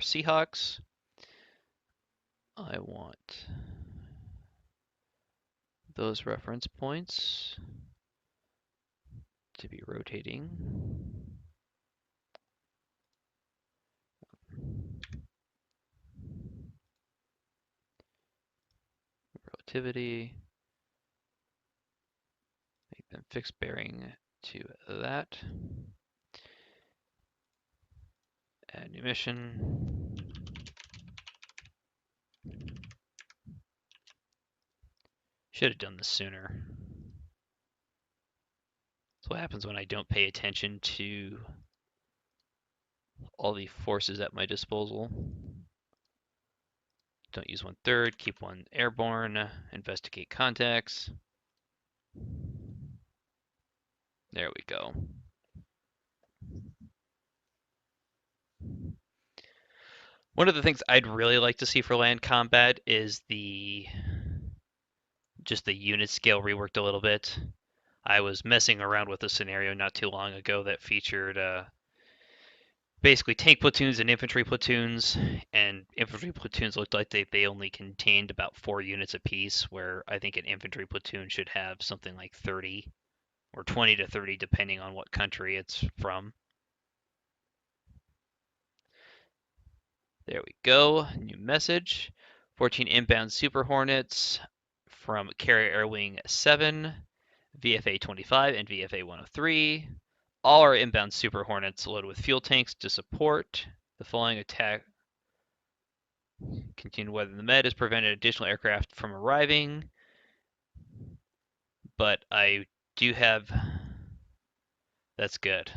Seahawks. I want those reference points to be rotating. Relativity. Make them fixed bearing to that. Add new mission. Should have done this sooner. That's what happens when I don't pay attention to all the forces at my disposal. Don't use 1/3, keep one airborne, investigate contacts. There we go. One of the things I'd really like to see for land combat is just the unit scale reworked a little bit. I was messing around with a scenario not too long ago that featured basically tank platoons and infantry platoons, and infantry platoons looked like they only contained about 4 units apiece, where I think an infantry platoon should have something like 30 or 20 to 30 depending on what country it's from. There we go, new message. 14 inbound Super Hornets from Carrier Air Wing 7, VFA 25 and VFA 103. All our inbound Super Hornets loaded with fuel tanks to support the following attack. Continue to weather the med has prevented additional aircraft from arriving, but I do have. That's good.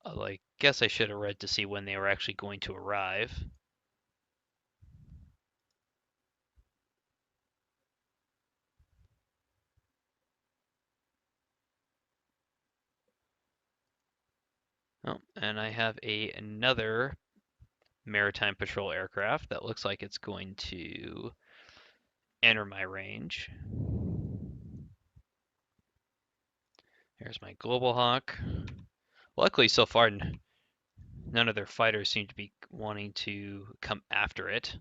I guess I should have read to see when they were actually going to arrive. Oh, and I have another maritime patrol aircraft that looks like it's going to enter my range. Here's my Global Hawk. Luckily, so far, none of their fighters seem to be wanting to come after it.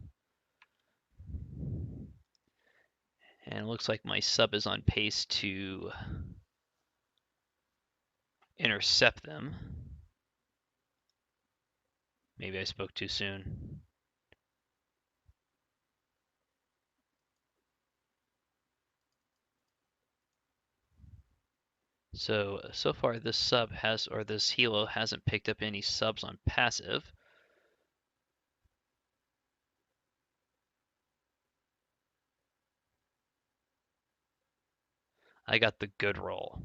And it looks like my sub is on pace to intercept them. Maybe I spoke too soon. So far this sub has, or this helo hasn't picked up any subs on passive. I got the good roll.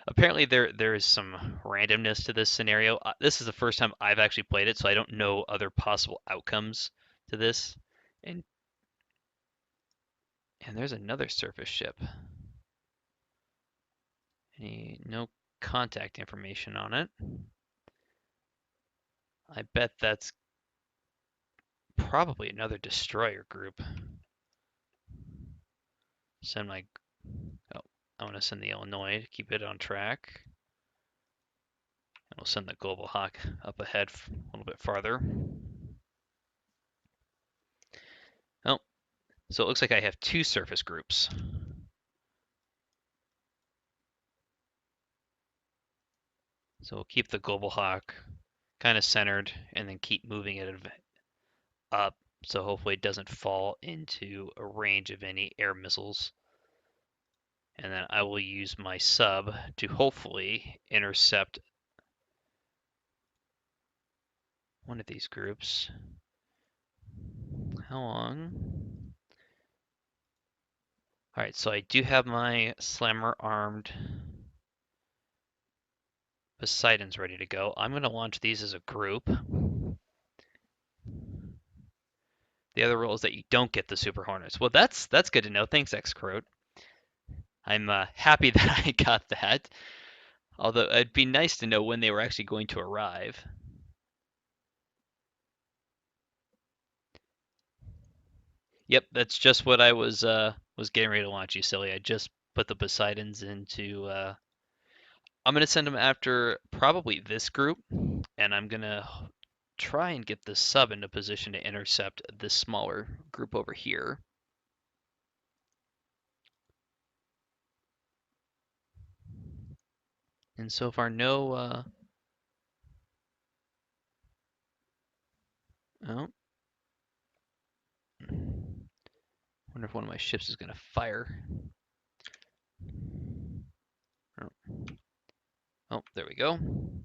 Apparently there is some randomness to this scenario. This is the first time I've actually played it, so I don't know other possible outcomes to this. And there's another surface ship. No contact information on it. I bet that's probably another destroyer group. Send my. Oh, I want to send the Illinois to keep it on track. And we'll send the Global Hawk up ahead a little bit farther. Oh, so it looks like I have 2 surface groups. So we'll keep the Global Hawk kind of centered and then keep moving it up so hopefully it doesn't fall into a range of any air missiles. And then I will use my sub to hopefully intercept one of these groups. How long? Alright, so I do have my slammer armed Poseidons ready to go. I'm going to launch these as a group. The other rule is that you don't get the Super Hornets. Well, that's good to know. Thanks, Xcroat. I'm happy that I got that. Although it'd be nice to know when they were actually going to arrive. Yep, that's just what I was getting ready to launch, you silly. I just put the Poseidons into I'm gonna send them after probably this group, and I'm gonna try and get the sub into position to intercept this smaller group over here. And so far, no. Oh, wonder if one of my ships is gonna fire. Oh, there we go. One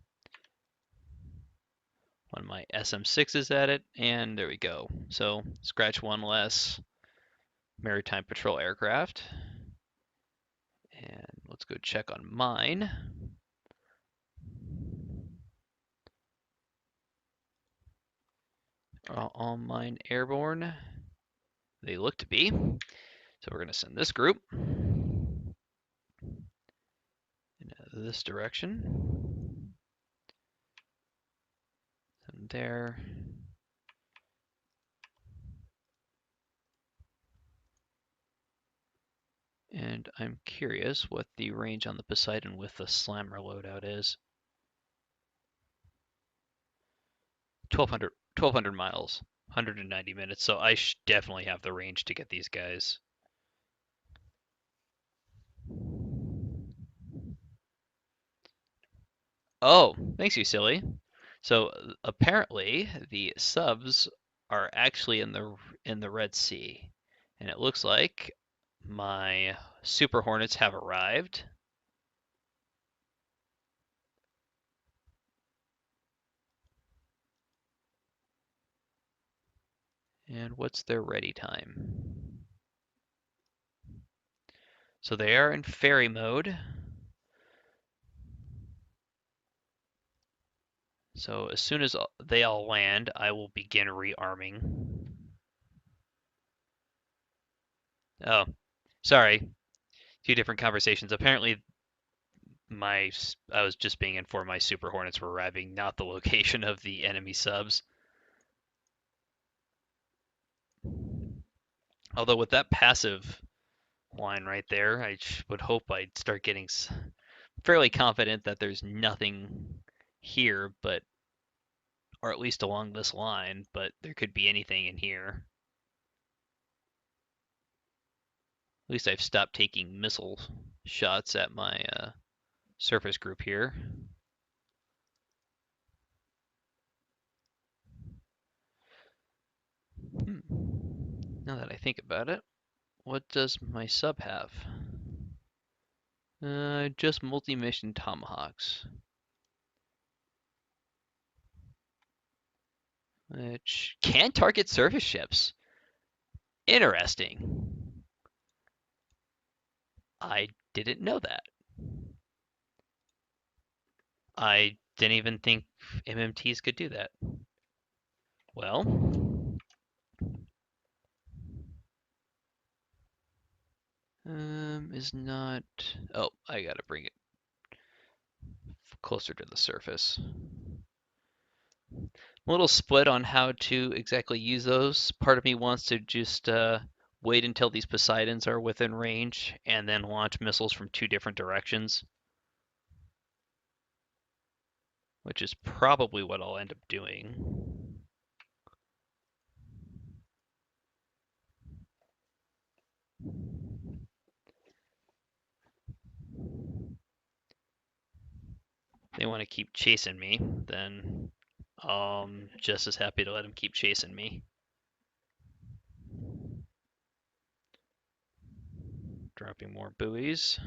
of my SM6 is at it, and there we go. So scratch one less maritime patrol aircraft. And let's go check on mine. All mine airborne. They look to be. So we're going to send this group in this direction. And there. And I'm curious what the range on the Poseidon with the Slammer loadout is. 1,200 miles, 190 minutes. So I definitely have the range to get these guys. Oh, thanks, you silly. So apparently the subs are actually in the Red Sea, and it looks like my Super Hornets have arrived. And what's their ready time? So they are in ferry mode. So as soon as they all land, I will begin rearming. Oh, sorry. Two different conversations. Apparently I was just being informed my Super Hornets were arriving, not the location of the enemy subs. Although with that passive line right there, I would hope I'd start getting fairly confident that there's nothing here, but or at least along this line, but there could be anything in here. At least I've stopped taking missile shots at my surface group here. Now that I think about it, what does my sub have? Just multi-mission Tomahawks. Which can target surface ships. Interesting. I didn't know that. I didn't even think MMTs could do that. Well, is not. Oh, I gotta bring it closer to the surface. I'm a little split on how to exactly use those. Part of me wants to just wait until these Poseidons are within range and then launch missiles from two different directions, which is probably what I'll end up doing. If they want to keep chasing me, then I'm just as happy to let them keep chasing me. Dropping more buoys.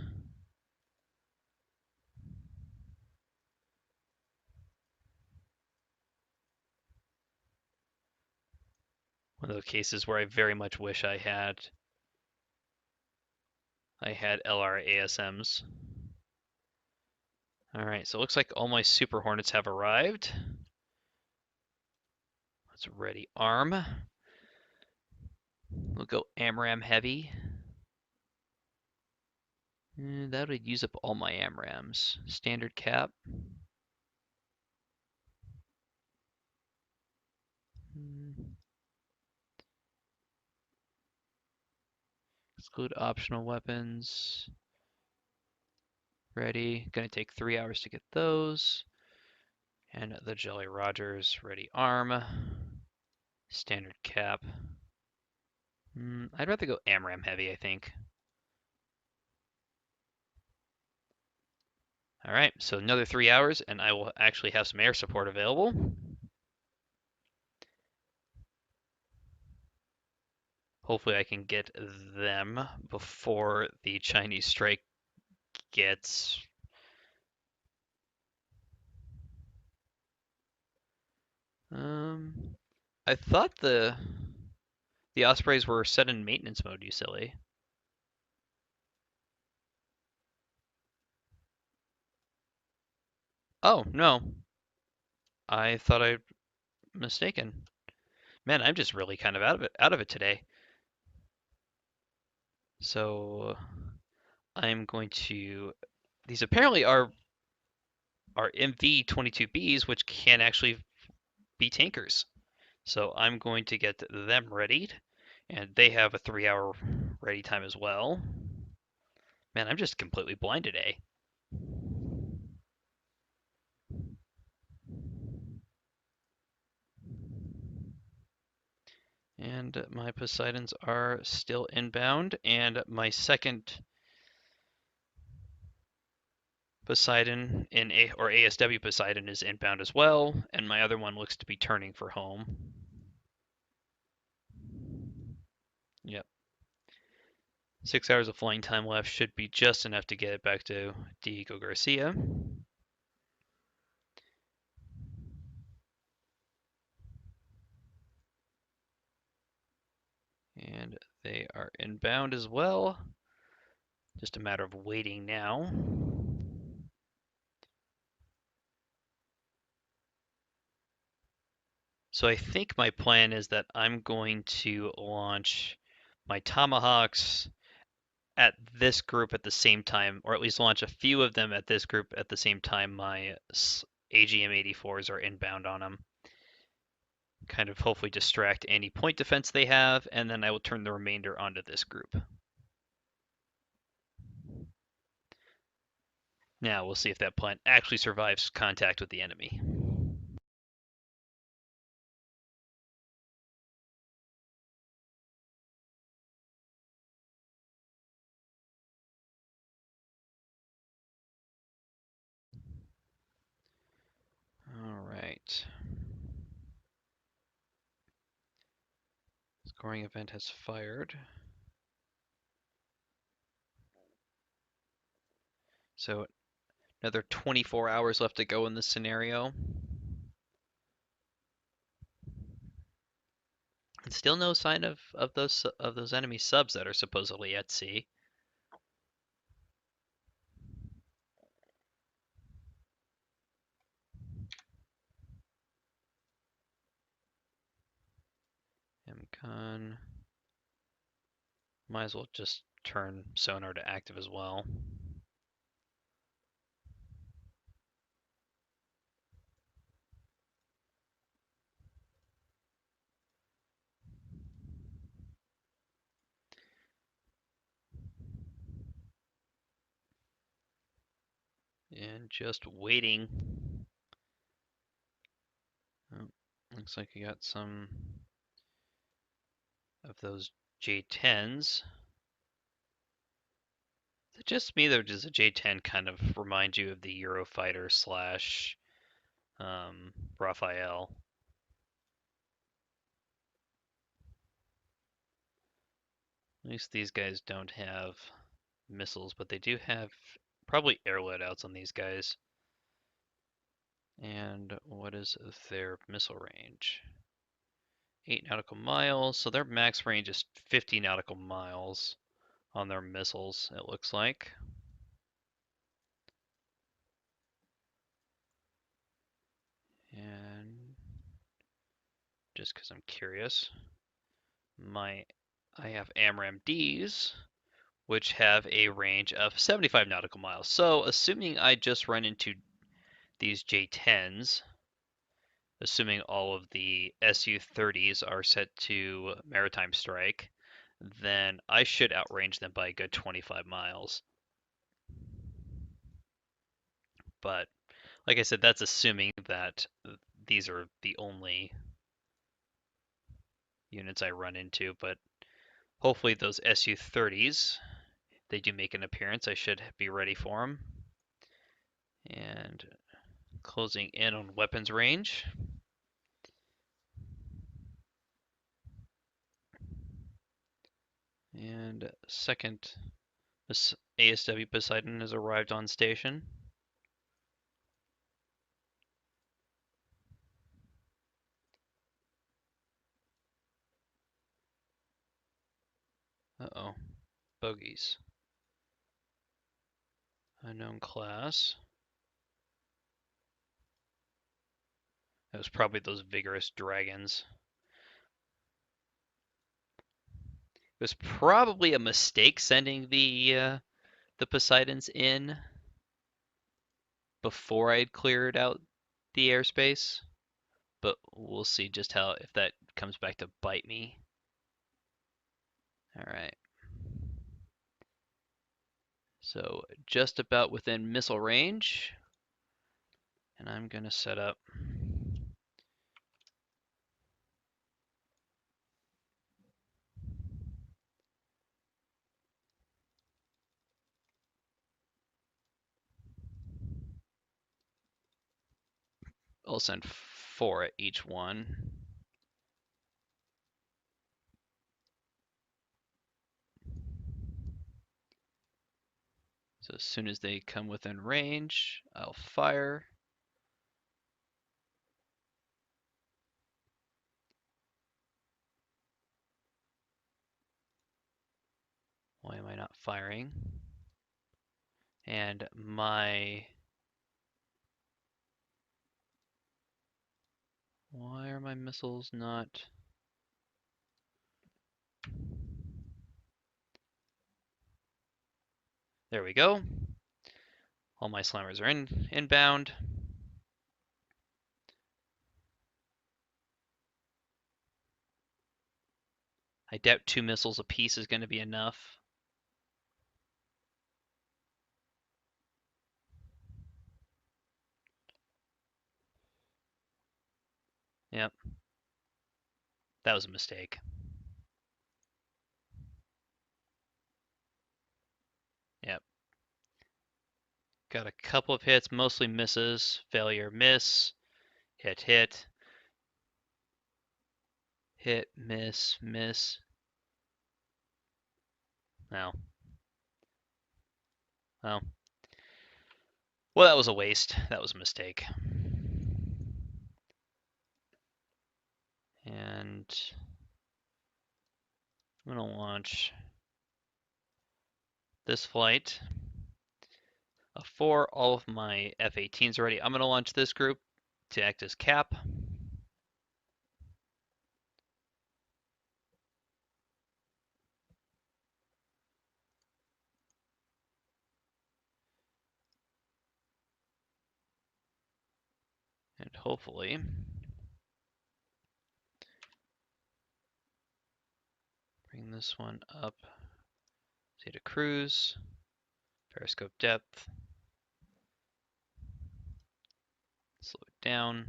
One of the cases where I very much wish I had LR ASMs. All right, so it looks like all my Super Hornets have arrived. Let's ready arm. We'll go AMRAAM heavy. That would use up all my AMRAAMs. Standard cap. Exclude optional weapons. ready. Gonna take 3 hours to get those. And the Jolly Rogers ready arm. Standard cap. I'd rather go AMRAAM heavy, I think. Alright, so another 3 hours, and I will actually have some air support available. Hopefully I can get them before the Chinese strike gets... I thought the Ospreys were set in maintenance mode, you silly. Oh, no. I thought I mistaken. Man, I'm just really kind of out of it today. So I'm going to. These apparently are MV-22Bs, which can actually be tankers. So I'm going to get them readied, and they have a 3-hour ready time as well. Man, I'm just completely blind today. And my Poseidons are still inbound, and my second Poseidon or ASW Poseidon is inbound as well, and my other one looks to be turning for home. Yep. 6 hours of flying time left should be just enough to get it back to Diego Garcia. And they are inbound as well. Just a matter of waiting now. So I think my plan is that I'm going to launch my Tomahawks at this group at the same time, or at least launch a few of them at this group at the same time my AGM-84s are inbound on them. Kind of hopefully distract any point defense they have, and then I will turn the remainder onto this group. Now we'll see if that plan actually survives contact with the enemy. All right. Scoring event has fired. So another 24 hours left to go in this scenario. And still no sign of those enemy subs that are supposedly at sea. MCON. Might as well just turn sonar to active as well. And just waiting. Oh, looks like you got some of those J10s. Is it just me, or does a J10 kind of remind you of the Eurofighter slash Raphael? At least these guys don't have missiles, but they do have probably air loadouts on these guys. And what is their missile range? 8 nautical miles, so their max range is 50 nautical miles on their missiles, it looks like. And just because I'm curious, I have AMRAAM-Ds, which have a range of 75 nautical miles. So assuming I just run into these J10s, assuming all of the Su-30s are set to maritime strike, then I should outrange them by a good 25 miles. but like I said, that's assuming that these are the only units I run into, but hopefully those Su-30s, they do make an appearance. I should be ready for them. And closing in on weapons range. And second ASW Poseidon has arrived on station. Uh-oh. Bogies. Unknown class. That was probably those vigorous dragons. It was probably a mistake sending the Poseidons in before I had cleared out the airspace, but we'll see just how if that comes back to bite me. All right. So just about within missile range, and I'm gonna set up I'll send 4 at each one. So as soon as they come within range, I'll fire. Why am I not firing? And why are my missiles not? There we go. All my slammers are inbound. I doubt 2 missiles apiece is going to be enough. Yep. That was a mistake. Yep. Got a couple of hits, mostly misses. Failure, miss. Hit, hit. Hit, miss, miss. No. Well. Well, that was a waste. That was a mistake. And I'm going to launch this flight. For all of my F-18s ready, I'm going to launch this group to act as cap. And hopefully bring this one up. Zeta cruise, periscope depth, slow it down.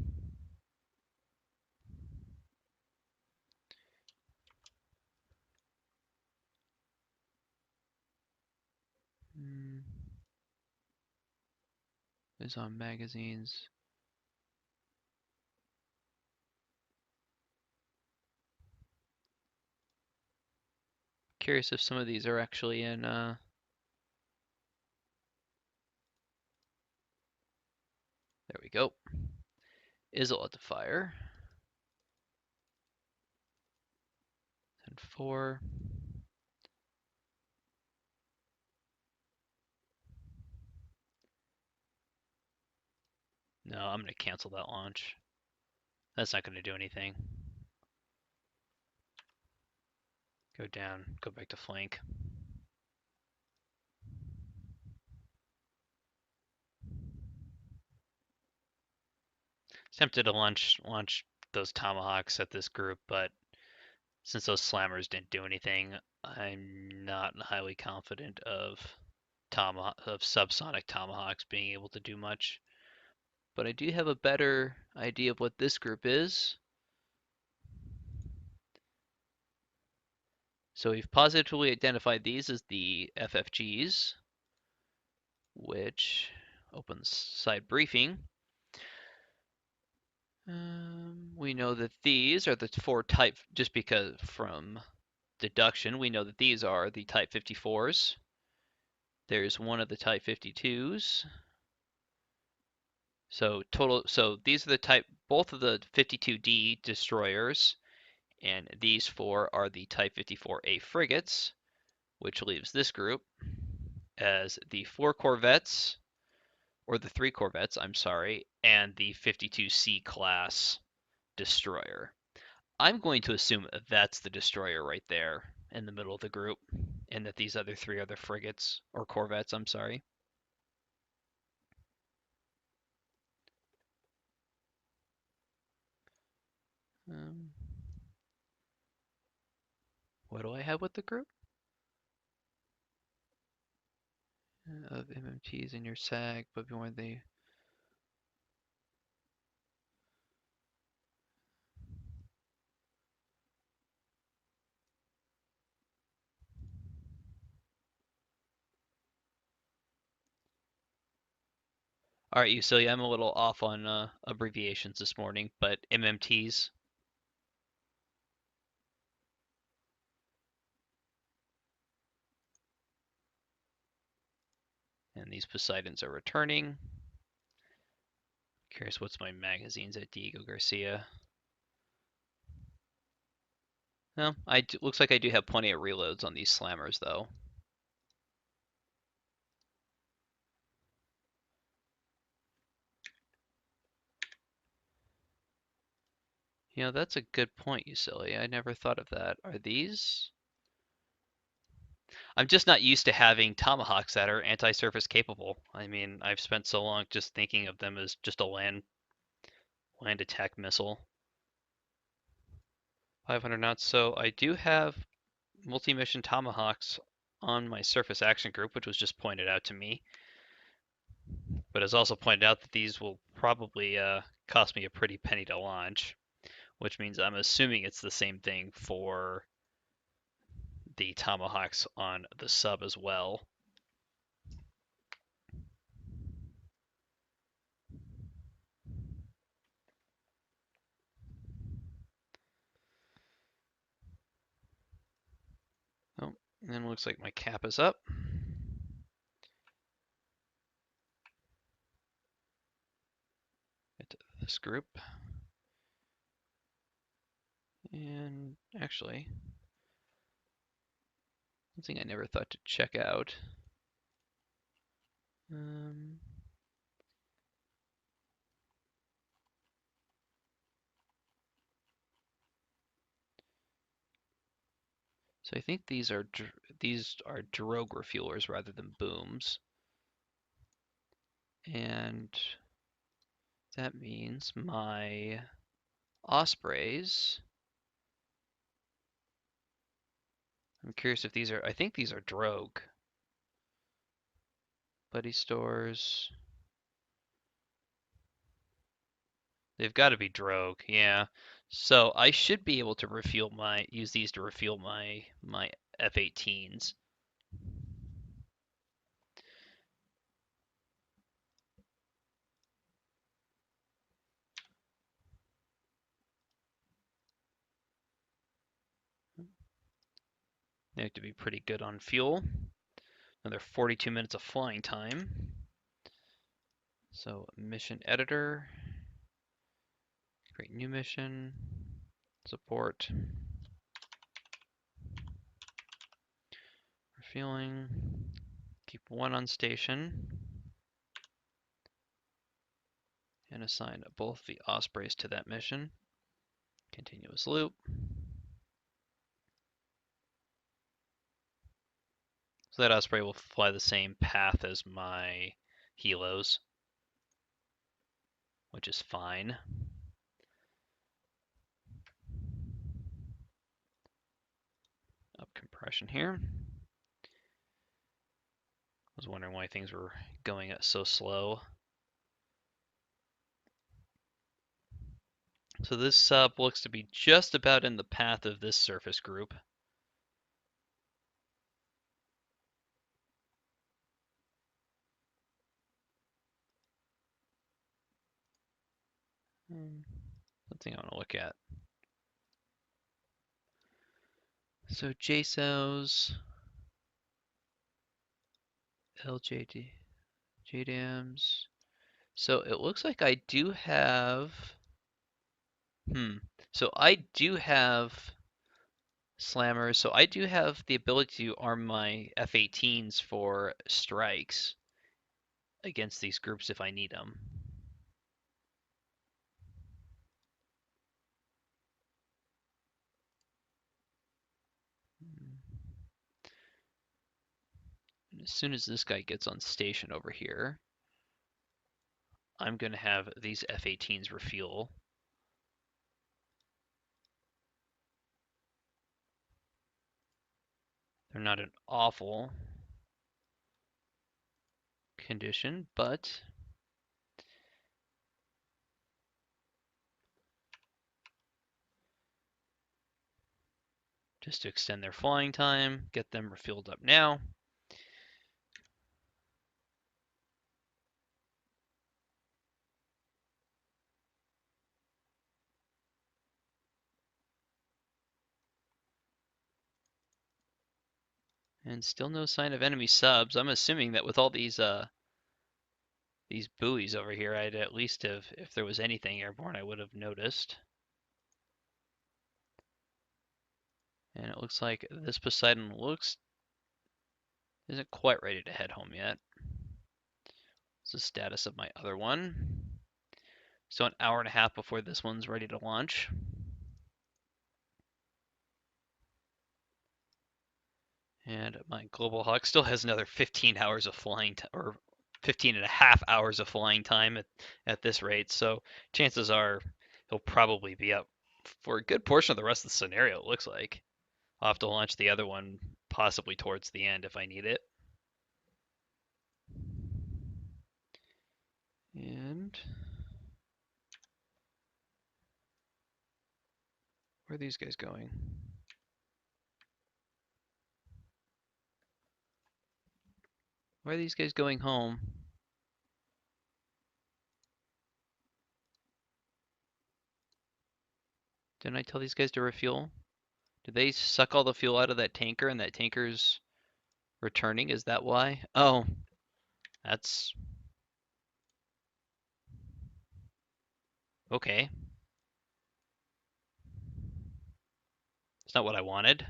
Is on magazines. Curious if some of these are actually in. There we go. Izzle at the fire. And 4. No, I'm going to cancel that launch. That's not going to do anything. Go down, go back to flank. Tempted to launch those tomahawks at this group, but since those slammers didn't do anything, I'm not highly confident of subsonic tomahawks being able to do much. but I do have a better idea of what this group is. So we've positively identified these as the FFGs, which opens side briefing. We know that these are the 4 type, just because from deduction, we know that these are the Type 54s. There's one of the Type 52s. So these are the type, both of the 52D destroyers, and these 4 are the Type 54A frigates, which leaves this group as the 4 corvettes, or the 3 corvettes, I'm sorry, and the 52C class destroyer. I'm going to assume that's the destroyer right there in the middle of the group, and that these other 3 are the frigates, or corvettes, I'm sorry. What do I have with the group? Of MMTs in your SAG, but before they... All right, Usilia, I'm a little off on abbreviations this morning, but MMTs. And these Poseidons are returning. Curious what's my magazines at Diego Garcia. No, looks like I do have plenty of reloads on these slammers, though. You know, that's a good point, you silly. I never thought of that. Are these? I'm just not used to having tomahawks that are anti-surface capable. I mean, I've spent so long just thinking of them as just a land attack missile. 500 knots. So I do have multi-mission tomahawks on my surface action group, which was just pointed out to me. But it's also pointed out that these will probably cost me a pretty penny to launch, which means I'm assuming it's the same thing for the tomahawks on the sub as well. Oh, and then it looks like my cap is up. Get to this group. And actually, something I never thought to check out. So I think these are drogue refuelers rather than booms. And that means my Ospreys. I'm curious if these are, I think these are drogue. Buddy stores. They've got to be drogue, yeah. So I should be able to use these to refuel my F-18s. They have to be pretty good on fuel. Another 42 minutes of flying time. So mission editor. Create new mission. Support. Refueling. Keep 1 on station. And assign both the Ospreys to that mission. Continuous loop. So that Osprey will fly the same path as my Helos, which is fine. Up compression here. I was wondering why things were going so slow. So this sub looks to be just about in the path of this surface group. Something I want to look at. So JSOs, LJD, JDAMs. So it looks like I do have. So I do have slammers. So I do have the ability to arm my F-18s for strikes against these groups if I need them. And as soon as this guy gets on station over here, I'm going to have these F-18s refuel. They're not an awful condition, but just to extend their flying time, get them refueled up now. And still no sign of enemy subs. I'm assuming that with all these buoys over here, I'd at least have, if there was anything airborne, I would have noticed. And it looks like this Poseidon isn't quite ready to head home yet. What's the status of my other one? So an hour and a half before this one's ready to launch. And my Global Hawk still has another 15 hours of flying or 15 and a half hours of flying time at this rate. So chances are he'll probably be up for a good portion of the rest of the scenario, it looks like. I'll have to launch the other one possibly towards the end if I need it. And where are these guys going? Why are these guys going home? Didn't I tell these guys to refuel? Did they suck all the fuel out of that tanker and that tanker's returning? Is that why? Oh, that's okay. It's not what I wanted.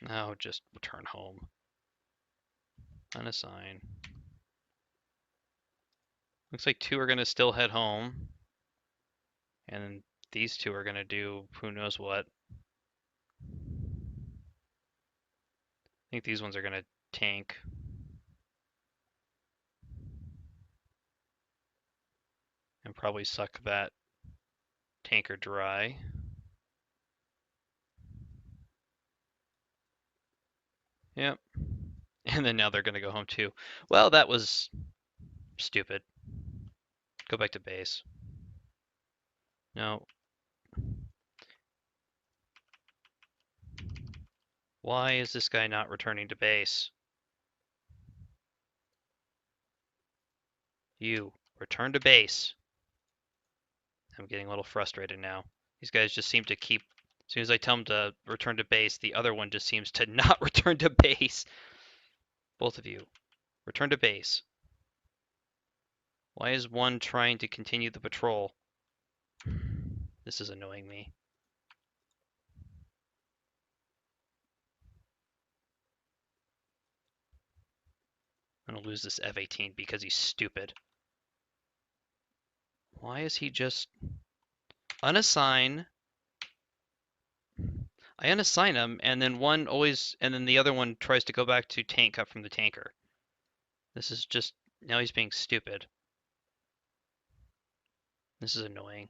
No, just return home. Unassign. Looks like two are going to still head home. And these two are going to do who knows what. I think these ones are going to tank. And probably suck that tanker dry. Yep. And then now they're going to go home too. Well, that was stupid. Go back to base. No. Why is this guy not returning to base? You, return to base. I'm getting a little frustrated now. These guys just seem to keep, as soon as I tell them to return to base, the other one just seems to not return to base. Both of you, return to base. Why is one trying to continue the patrol? This is annoying me. I'm gonna lose this F-18 because he's stupid. Why is he just unassign? I unassign him, and then one always, and then the other one tries to go back to tank up from the tanker. This is just, now he's being stupid. This is annoying.